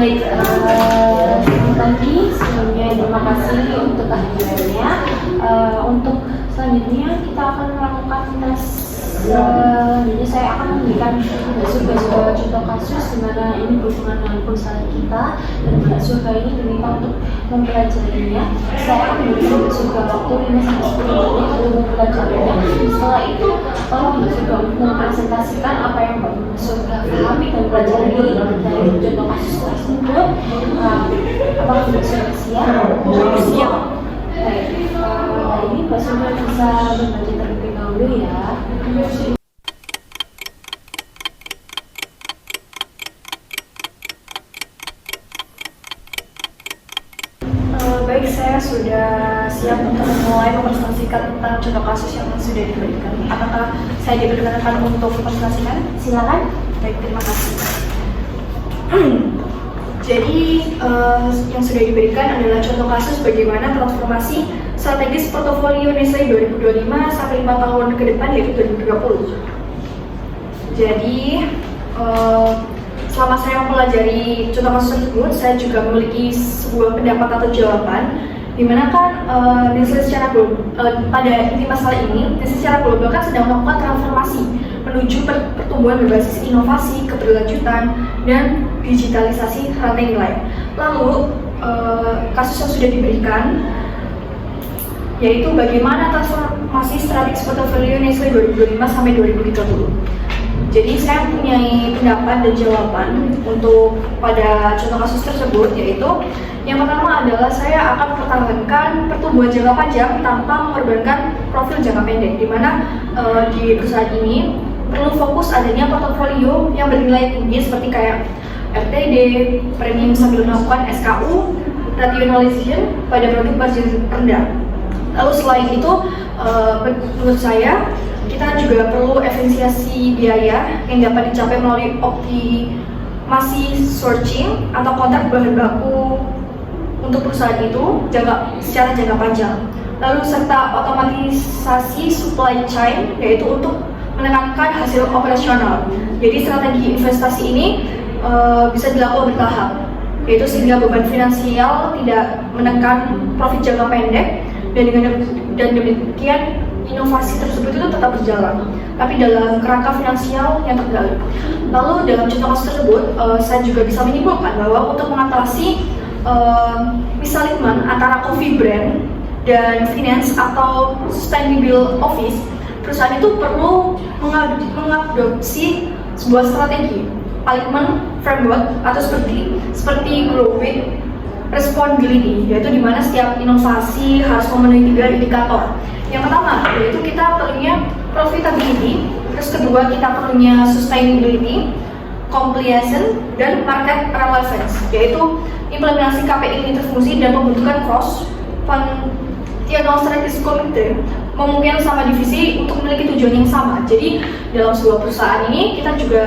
Baik, selamat pagi. Sebelumnya terima kasih untuk kehadirannya. Untuk selanjutnya kita akan melakukan tes. Jadi saya akan memberikan beberapa contoh kasus di mana ini berhubungan dengan perusahaan kita dan survei ini diminta untuk mempelajarinya. Saya akan memberikan beberapa waktu 5-10 menit untuk mempelajarinya. Setelah itu, tolong juga mempresentasikan apa yang sudah pahami dan pelajari dari contoh kasus tersebut. Apakah sudah siap? Siap. Baik, ini Mbak Sudah bisa membaca terlebih dahulu ya. Baik, saya sudah siap untuk memulai mempresentasikan tentang contoh kasus yang sudah diberikan. Apakah saya diperkenankan untuk mempresentasikan? Silakan. Baik, terima kasih. Jadi, yang sudah diberikan adalah contoh kasus bagaimana transformasi strategis portofolio Nestlé 2025 sampai 5 tahun ke depan, yaitu 2030. Jadi, selama saya mempelajari contoh kasus tersebut, saya juga memiliki sebuah pendapat atau jawaban di mana kan Nestlé secara global, pada inti masalah ini, Nestlé secara global kan sedang melakukan transformasi menuju pertumbuhan berbasis inovasi, keberlanjutan, dan digitalisasi rantai nilai. Lalu, kasus yang sudah diberikan yaitu bagaimana transformasi strategis portofolio Nestlé 2025 sampai 2030. Jadi saya mempunyai pendapat dan jawaban untuk pada contoh kasus tersebut, yaitu yang pertama adalah saya akan mempertahankan pertumbuhan jangka panjang tanpa mengorbankan profil jangka pendek, di mana di perusahaan ini perlu fokus adanya portofolio yang bernilai tinggi seperti kayak RTD, premium sambil melakukan SKU, rationalization pada produk margin rendah. Lalu selain itu, menurut saya kita juga perlu efisiensi biaya yang dapat dicapai melalui optimasi sourcing atau kontrak bahan baku untuk perusahaan itu secara jangka panjang. Lalu serta otomatisasi supply chain, yaitu untuk menekankan hasil operasional. Jadi strategi investasi ini bisa dilakukan bertahap, yaitu sehingga beban finansial tidak menekan profit jangka pendek, dan demikian inovasi tersebut itu tetap berjalan, tapi dalam kerangka finansial yang terkendali. Lalu dalam contoh kasus tersebut, saya juga bisa menyimpulkan bahwa untuk mengatasi misalignment antara coffee brand dan finance atau sustainable office, perusahaan itu perlu mengadopsi sebuah strategi alignment framework atau seperti growth responsibility, yaitu di mana setiap inovasi harus memenuhi 3 indikator. Yang pertama, yaitu kita perlunya profitability, terus kedua kita perlunya sustainability, compliance, dan market relevance, yaitu implementasi KPI lintas fungsi dan pembentukan cross functional strategic committee memungkinkan sama divisi untuk memiliki tujuan yang sama. Jadi dalam sebuah perusahaan ini kita juga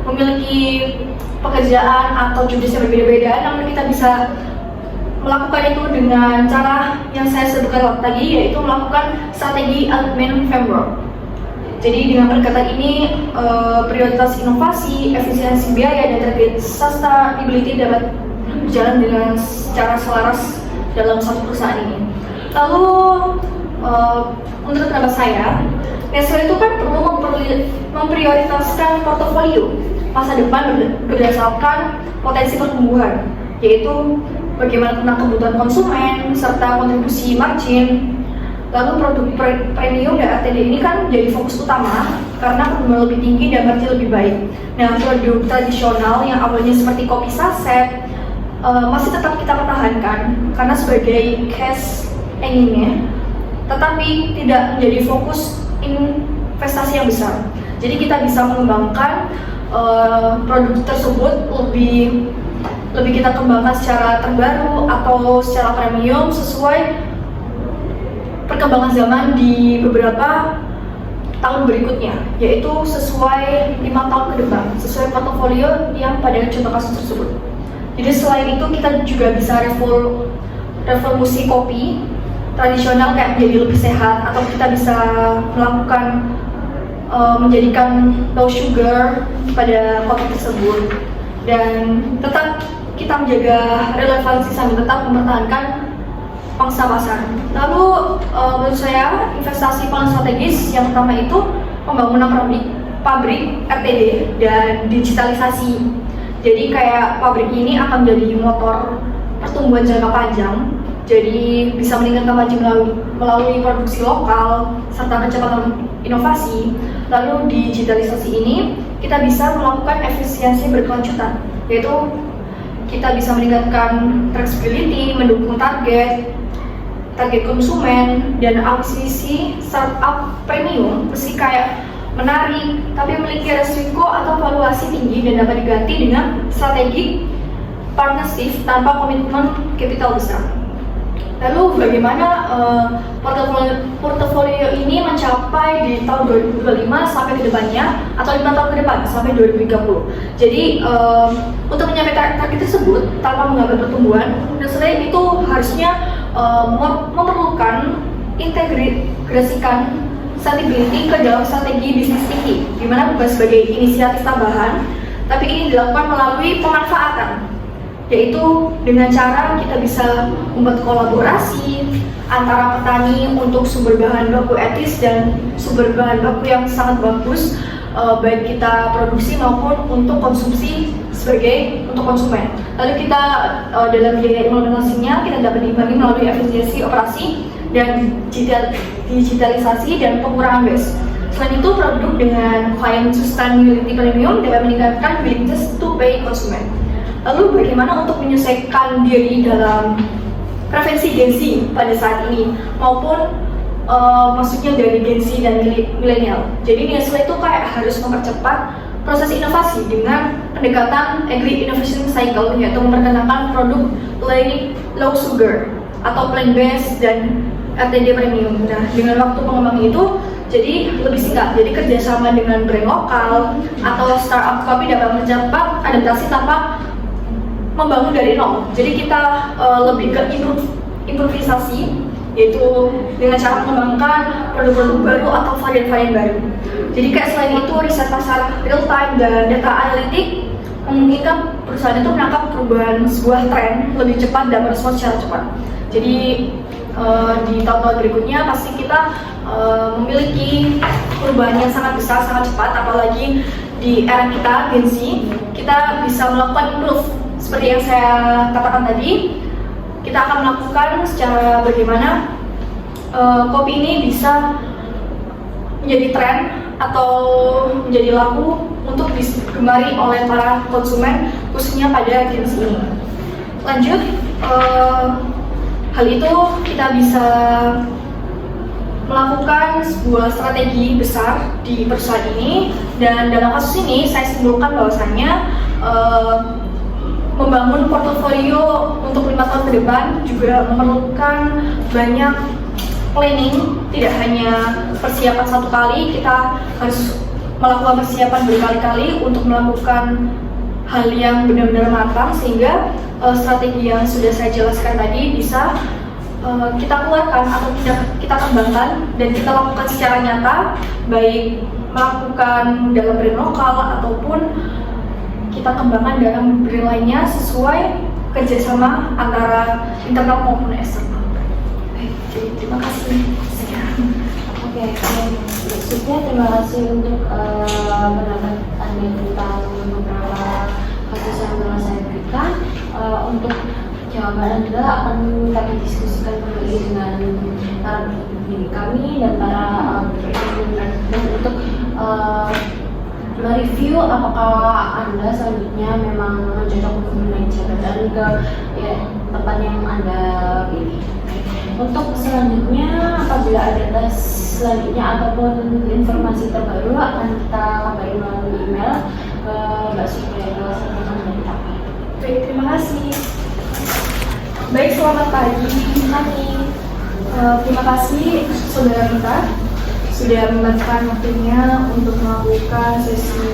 memiliki pekerjaan atau jobdesk yang berbeda-beda, namun kita bisa melakukan itu dengan cara yang saya sebutkan tadi, yaitu melakukan strategi alignment framework. Jadi dengan pendekatan ini, prioritas inovasi, efisiensi biaya, dan target sustainability dapat berjalan dengan secara selaras dalam satu perusahaan ini. Lalu, menurut pendapat saya, Nestlé itu kan perlu memprioritaskan portofolio masa depan berdasarkan potensi pertumbuhan, yaitu bagaimana tentang kebutuhan konsumen, serta kontribusi margin. Lalu produk premium dan RTD ini kan jadi fokus utama karena pertumbuhan lebih tinggi dan margin lebih baik. Nah, produk tradisional yang awalnya seperti kopi saset masih tetap kita pertahankan karena sebagai cash enginnya, tetapi tidak menjadi fokus investasi yang besar. Jadi kita bisa mengembangkan produk tersebut lebih kita kembangkan secara terbaru atau secara premium sesuai perkembangan zaman di beberapa tahun berikutnya, yaitu sesuai 5 tahun ke depan, sesuai portofolio yang pada contoh kasus tersebut. Jadi selain itu kita juga bisa revolusi kopi tradisional kayak menjadi lebih sehat, atau kita bisa melakukan menjadikan low sugar pada kopi tersebut, dan tetap kita menjaga relevansi sambil tetap mempertahankan pangsa pasar. Lalu menurut saya investasi paling strategis yang pertama itu pembangunan pabrik RTD dan digitalisasi. Jadi kayak pabrik ini akan menjadi motor pertumbuhan jangka panjang. Jadi bisa meningkatkan maju melalui produksi lokal serta kecepatan inovasi. Lalu digitalisasi ini kita bisa melakukan efisiensi berkelanjutan, yaitu kita bisa meningkatkan traceability, mendukung target konsumen, dan akuisisi startup premium meski kayak menarik tapi memiliki resiko atau valuasi tinggi dan dapat diganti dengan strategi partnership tanpa komitmen kapital besar. Lalu bagaimana portofolio ini mencapai di tahun 2025 sampai ke depannya atau 5 tahun ke depan sampai 2030. Jadi untuk mencapai target tersebut tanpa mengambil pertumbuhan, Nestle itu harusnya memerlukan integrasikan sustainability ke dalam strategi bisnis tinggi, di mana bukan sebagai inisiatif tambahan, tapi ini dilakukan melalui pemanfaatan, yaitu dengan cara kita bisa membuat kolaborasi antara petani untuk sumber bahan baku etis dan sumber bahan baku yang sangat bagus, baik kita produksi maupun untuk konsumsi sebagai untuk konsumen. Lalu kita dalam biaya implementasinya kita dapat dibagi melalui efisiensi operasi dan digitalisasi dan pengurangan waste. Selain itu, produk dengan client sustainability premium dapat meningkatkan willingness to pay konsumen. Lalu bagaimana untuk menyesuaikan diri dalam preferensi Gen Z pada saat ini maupun maksudnya dari Gen Z dan milenial. Jadi Nestle itu kayak harus mempercepat proses inovasi dengan pendekatan agri innovation cycle, yaitu memperkenalkan produk low sugar atau plant based dan RTD premium. Nah, dengan waktu pengembangan itu jadi lebih singkat. Jadi kerjasama dengan brand lokal atau startup kopi dapat mencapai adaptasi tanpa membangun dari nol. Jadi kita lebih ke improvisasi, yaitu dengan cara mengembangkan produk-produk baru atau varian-varian baru. Jadi kayak selain itu riset pasar real time dan data analitik memungkinkan perusahaan itu menangkap perubahan sebuah tren lebih cepat dan merespons secara cepat. Jadi di tahun-tahun berikutnya pasti kita memiliki perubahan yang sangat besar, sangat cepat, apalagi di era kita Gen Z, kita bisa melakukan improve seperti yang saya katakan tadi. Kita akan melakukan secara bagaimana kopi ini bisa menjadi tren atau menjadi laku untuk digemari oleh para konsumen, khususnya pada Gen Z ini. Lanjut, hal itu kita bisa melakukan sebuah strategi besar di perusahaan ini, dan dalam kasus ini saya simpulkan bahwasannya membangun portofolio untuk 5 tahun ke depan juga memerlukan banyak planning, tidak hanya persiapan satu kali, kita harus melakukan persiapan berkali-kali untuk melakukan hal yang benar-benar matang sehingga strategi yang sudah saya jelaskan tadi bisa kita keluarkan atau kita kembangkan dan kita lakukan secara nyata, baik melakukan dalam brand lokal ataupun kita kembangkan dalam brand lainnya sesuai kerjasama antara internal maupun eksternal. Baik, jadi terima kasih. Oke, maksudnya terima kasih untuk pendapat Anda tentang beberapa kasus yang telah saya berikan. Untuk jawaban Anda akan kami diskusikan kembali dengan diri kami dan para dan untuk mereview apakah Anda selanjutnya memang cocok untuk menaik jabatan ke tempat yang Anda pilih. Untuk selanjutnya, apabila ada tes selanjutnya ataupun informasi terbaru akan kita kabarin melalui email ke Mbak Supriya dari apa. Baik, terima kasih. Baik, selamat pagi. Terima kasih saudara kita sudah memanfaatkan waktunya untuk melakukan sesi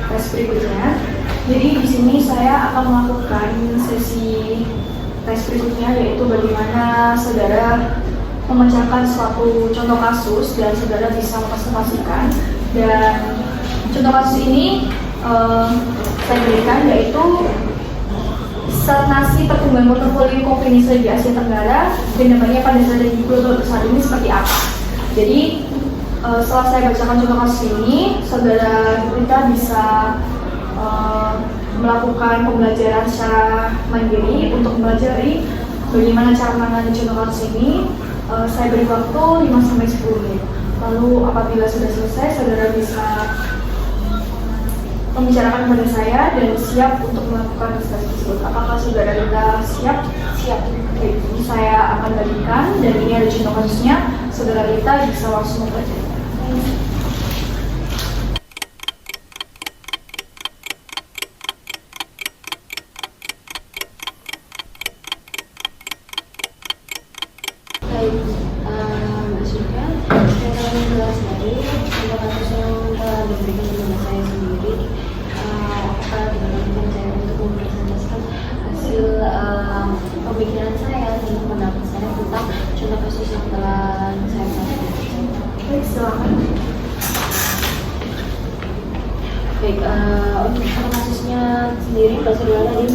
tes berikutnya. Jadi di sini saya akan melakukan sesi tes berikutnya, yaitu bagaimana saudara memecahkan suatu contoh kasus dan saudara bisa mempresentasikan. Dan contoh kasus ini saya berikan yaitu stagnasi pertumbuhan portofolio kopi Nestle di Asia Tenggara dan dampaknya pada strategi global saat ini seperti apa. Jadi setelah saya bacakan contoh kasus ini, saudara kita bisa melakukan pembelajaran secara mandiri untuk mempelajari bagaimana cara menangani contoh kasus ini. Saya beri waktu 5-10 menit. Lalu apabila sudah selesai, saudara bisa membicarakan kepada saya dan siap untuk melakukan diskusi tersebut. Apakah saudara kita siap? Siap. Oke, ini saya akan bagikan dan ini ada contoh kasusnya. Saudara kita bisa langsung mempelajari. Baik, Mbak Syuka, saya akan menjelas lagi contoh kasus yang telah diberikan kepada saya sendiri. Apakah diperlukan saya untuk mempresentasikan hasil pemikiran saya dan pendapat saya tentang contoh kasus yang telah saya pelajari. Baik, silakan. Baik, untuk contoh kasusnya sendiri, Mbak Saudara tadi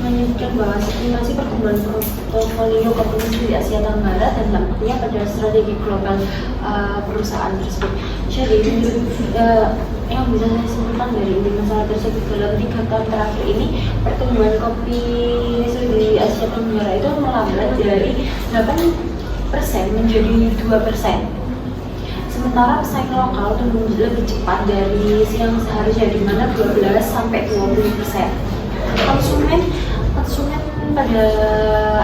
menyebutkan bahwa estimasi pertumbuhan portofolio kopi di Asia Tenggara dan dampaknya pada strategi global perusahaan tersebut. Jadi, yang bisa saya simpulkan dari masalah tersebut dalam 3 tahun terakhir ini, pertumbuhan kopi di Asia Tenggara itu melambat dari 8% menjadi 2%. Sementara pesaing lokal tumbuh lebih cepat dari yang seharusnya, di mana 12-20%. Konsumen pada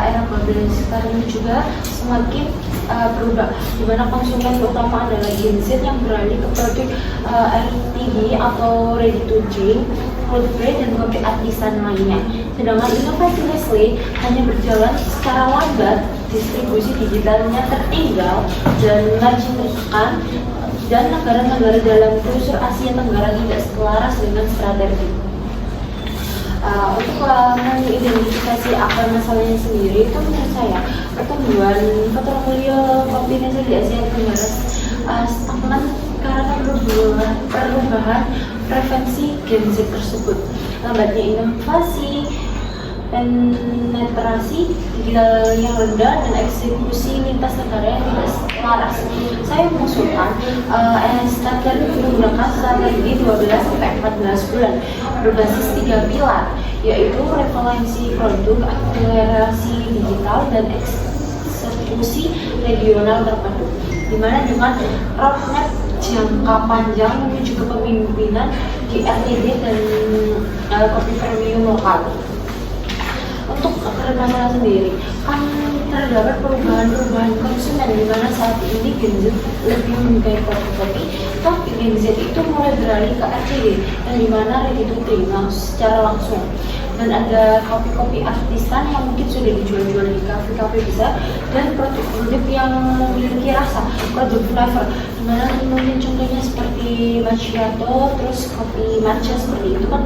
era global sekarang juga semakin berubah, di mana konsumen utama adalah Gen Z yang beralih ke produk RTD atau ready to drink, cold brew, dan kopi artisan lainnya. Sedangkan inovasi Nestle hanya berjalan secara lambat, distribusi digitalnya tertinggal, dan margin tertekan, dan negara-negara dalam klustер Asia Tenggara tidak selaras dengan strategi. Untuk mengidentifikasi akar masalahnya sendiri, itu menurut saya pertumbuhan portofolio kopi Nestle di Asia Tenggara stagnan karena perubahan preferensi Gen Z tersebut, lambatnya inovasi, penetrasi digital yang rendah, dan eksekusi lintas negara yang tidak selaras. Saya mengusulkan standar menggunakan strategi 12-14 bulan berbasis 3 pilar, yaitu revaluasi produk, akselerasi digital, dan eksekusi regional terpadu, dimana dengan roadmap jangka panjang menuju kepemimpinan di RTD dan kopi premium lokal. Untuk akar masalah sendiri, kan terdapat perubahan konsumen, di mana saat ini Gen Z lebih menyukai kopi, tapi Gen Z itu mulai beralih ke RTD, dan di mana ready to drink secara langsung. Dan ada kopi-kopi artisan yang mungkin sudah dijual-jual di kafe-kafe besar, dan produk-produk yang memiliki rasa, produk flavor, dimana mungkin contohnya seperti macchiato, terus kopi matcha, seperti itu kan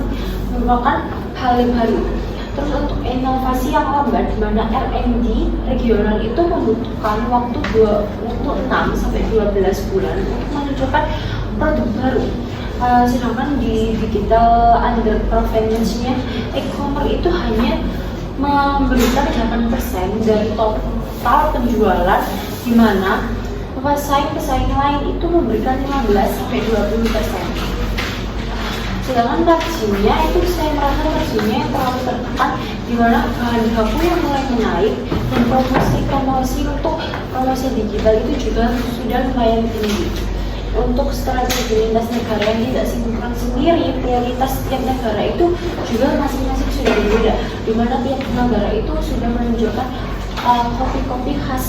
merupakan hal yang baru. Terus untuk inovasi yang lambat, di mana R&D regional itu membutuhkan waktu 6-12 bulan untuk menunjukkan produk baru. Sedangkan di digital underperformance-nya, e-commerce itu hanya memberikan 8% dari total penjualan, di mana pesaing lain itu memberikan 15-20%. Sedangkan marginnya itu, saya merasa marginnya yang terlalu tertekan, di mana bahan baku yang mulai menaik, dan promosi untuk promosi digital itu juga sudah lumayan tinggi. Untuk strategi lintas negara yang tidak sinkron sendiri, prioritas tiap negara itu juga masing-masing sudah berbeda, di mana tiap negara itu sudah menunjukkan kopi-kopi khas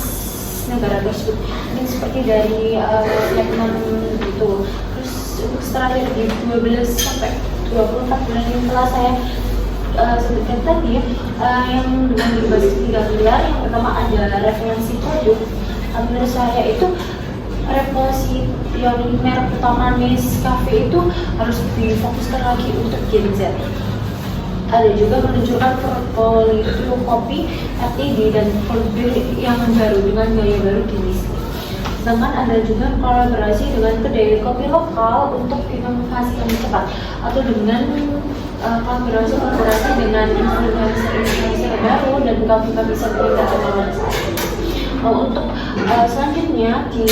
negara tersebut. Ini seperti dari Vietnam itu. Untuk strategi 12-24 bulan yang telah saya sebutkan tadi, yang dengan berbasis 3 pilar. Yang pertama ada referensi produk. Menurut saya itu revolusi merek utama Nescafe itu harus difokuskan lagi untuk Gen Z. Ada juga menunjukkan portfolio kopi RTD dan produk yang baru dengan gaya baru di Nestle. Sedangkan ada juga kolaborasi dengan kedai kopi lokal untuk inovasi yang cepat, atau dengan kolaborasi dengan influencer baru dan kita bisa berikan dengan untuk selanjutnya di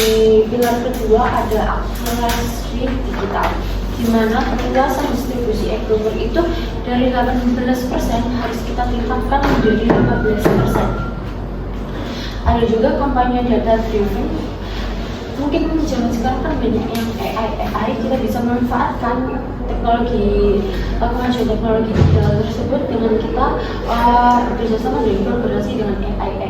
pilar kedua ada akselerasi digital, di mana perluasan distribusi e-commerce itu dari 18% harus kita tingkatkan menjadi 15%. Ada juga kampanye data driven. Mungkin zaman sekarang kan banyak yang AI, kita bisa memanfaatkan kemajuan teknologi digital tersebut dengan kita bekerjasama dan kolaborasi dengan AI.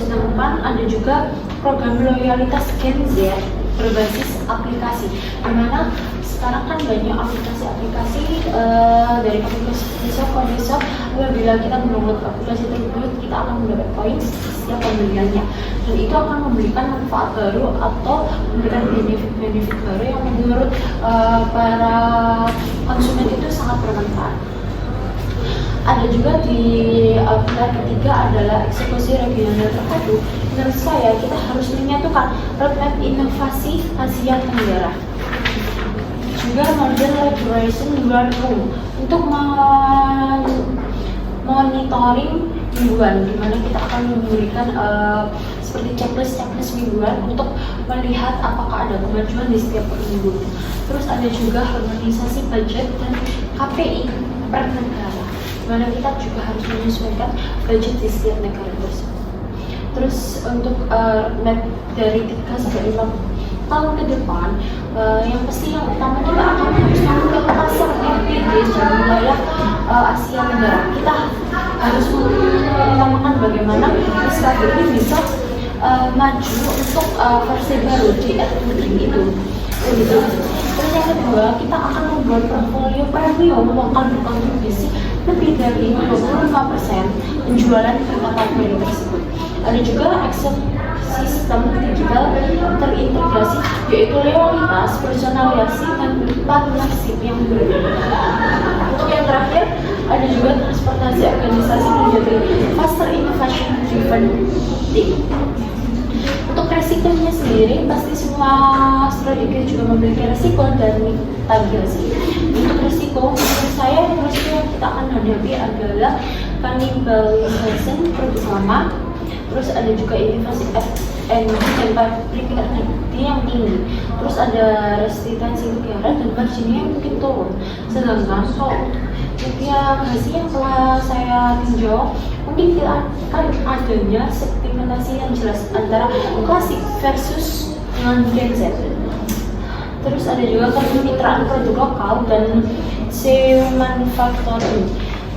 Sedangkan ada juga program loyalitas Gen Z berbasis aplikasi, di mana sekarang kan banyak aplikasi dari aplikasi Kodesop. Apabila kita mendownload aplikasi tersebut, kita akan mendapat poin setiap pembeliannya, dan itu akan memberikan manfaat baru atau memberikan benefit baru yang menurut para konsumen itu sangat bermanfaat. Ada juga di pilar ketiga adalah eksekusi regional terpadu. Menurut saya kita harus menyatukan roadmap inovasi Asia Tenggara, juga model liberation luar room untuk monitoring mingguan, di mana kita akan memberikan seperti checklist mingguan untuk melihat apakah ada kemajuan di setiap minggu. Terus ada juga harmonisasi budget dan KPI per negara, di mana kita juga harus menyesuaikan budget di setiap negara tersebut. Terus untuk roadmap dari 3 sampai 5 tahun ke depan, yang pasti yang utama kita akan harus masuk ke pasar LPG di wilayah Asia Tenggara. Kita harus mengutamakan bagaimana Instagram ini bisa maju untuk versi baru di R2 itu. Terus yang kedua, kita akan membuat portfolio premium lokal berkontribusi lebih dari 25% penjualan kategori tersebut. Ada juga sistem digital terintegrasi, yaitu loyalitas, personalisasi, dan partnership yang berbeda. Untuk yang terakhir, ada juga transportasi organisasi menjadi faster innovation driven team. Untuk resikonya sendiri, pasti semua strategi juga memiliki resiko dan mitigasi. Untuk resiko, menurut saya resiko yang kita akan hadapi adalah cannibalization produk lama. Terus ada juga inovasi energi dan pabrik energi yang tinggi. Terus ada resistensi negara dan marginnya yang mungkin turun. Sedangkan kalau untuk mitigasi yang telah saya tinjau, mungkin kita akan adanya segmentasi yang jelas antara klasik versus non-Gen Z. Terus ada juga kemitraan produk lokal dan manufacturing.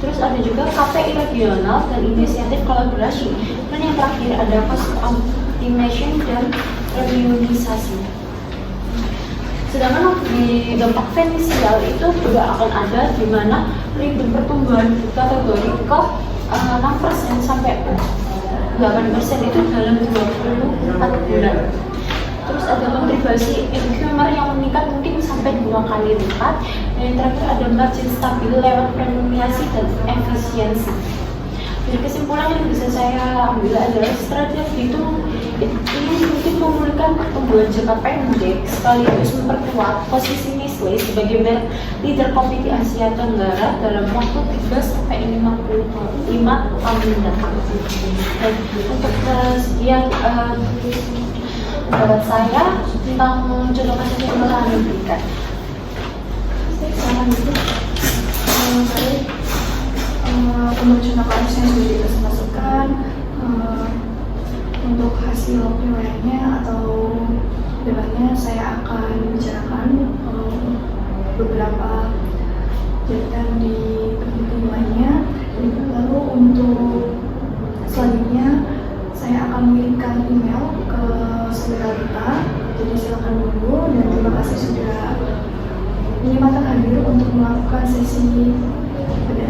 Terus ada juga KPI regional dan inisiatif kolaborasi. Dan yang terakhir ada cost optimization dan remunisasi. Sedangkan di dampak finansial itu juga akan ada, di mana rate pertumbuhan kategori ke 6% sampai 8% itu dalam 24 bulan. Terus ada kontribusi consumer yang meningkat mungkin sampai 2 kali lipat. Dan yang terakhir ada margin stabil lewat premiumasi dan efisiensi. Jadi kesimpulan yang bisa saya ambil adalah strategi itu ini mungkin memulihkan pertumbuhan jangka pendek sekaligus memperkuat posisi Nestle sebagai merek leader kopi di Asia Tenggara dalam waktu 3-5 tahun mendatang. Dan untuk sekian pendapat saya tentang contoh kasus yang telah Anda berikan. Untuk contoh kasus yang sudah dipresentasikan, untuk hasil penilaiannya atau debatnya saya akan bicarakan beberapa catatan di penilaiannya. Lalu untuk selanjutnya saya akan mengirimkan email ke saudara kita, jadi silakan dulu, dan terima kasih sudah menyempatkan hadir untuk melakukan sesi pada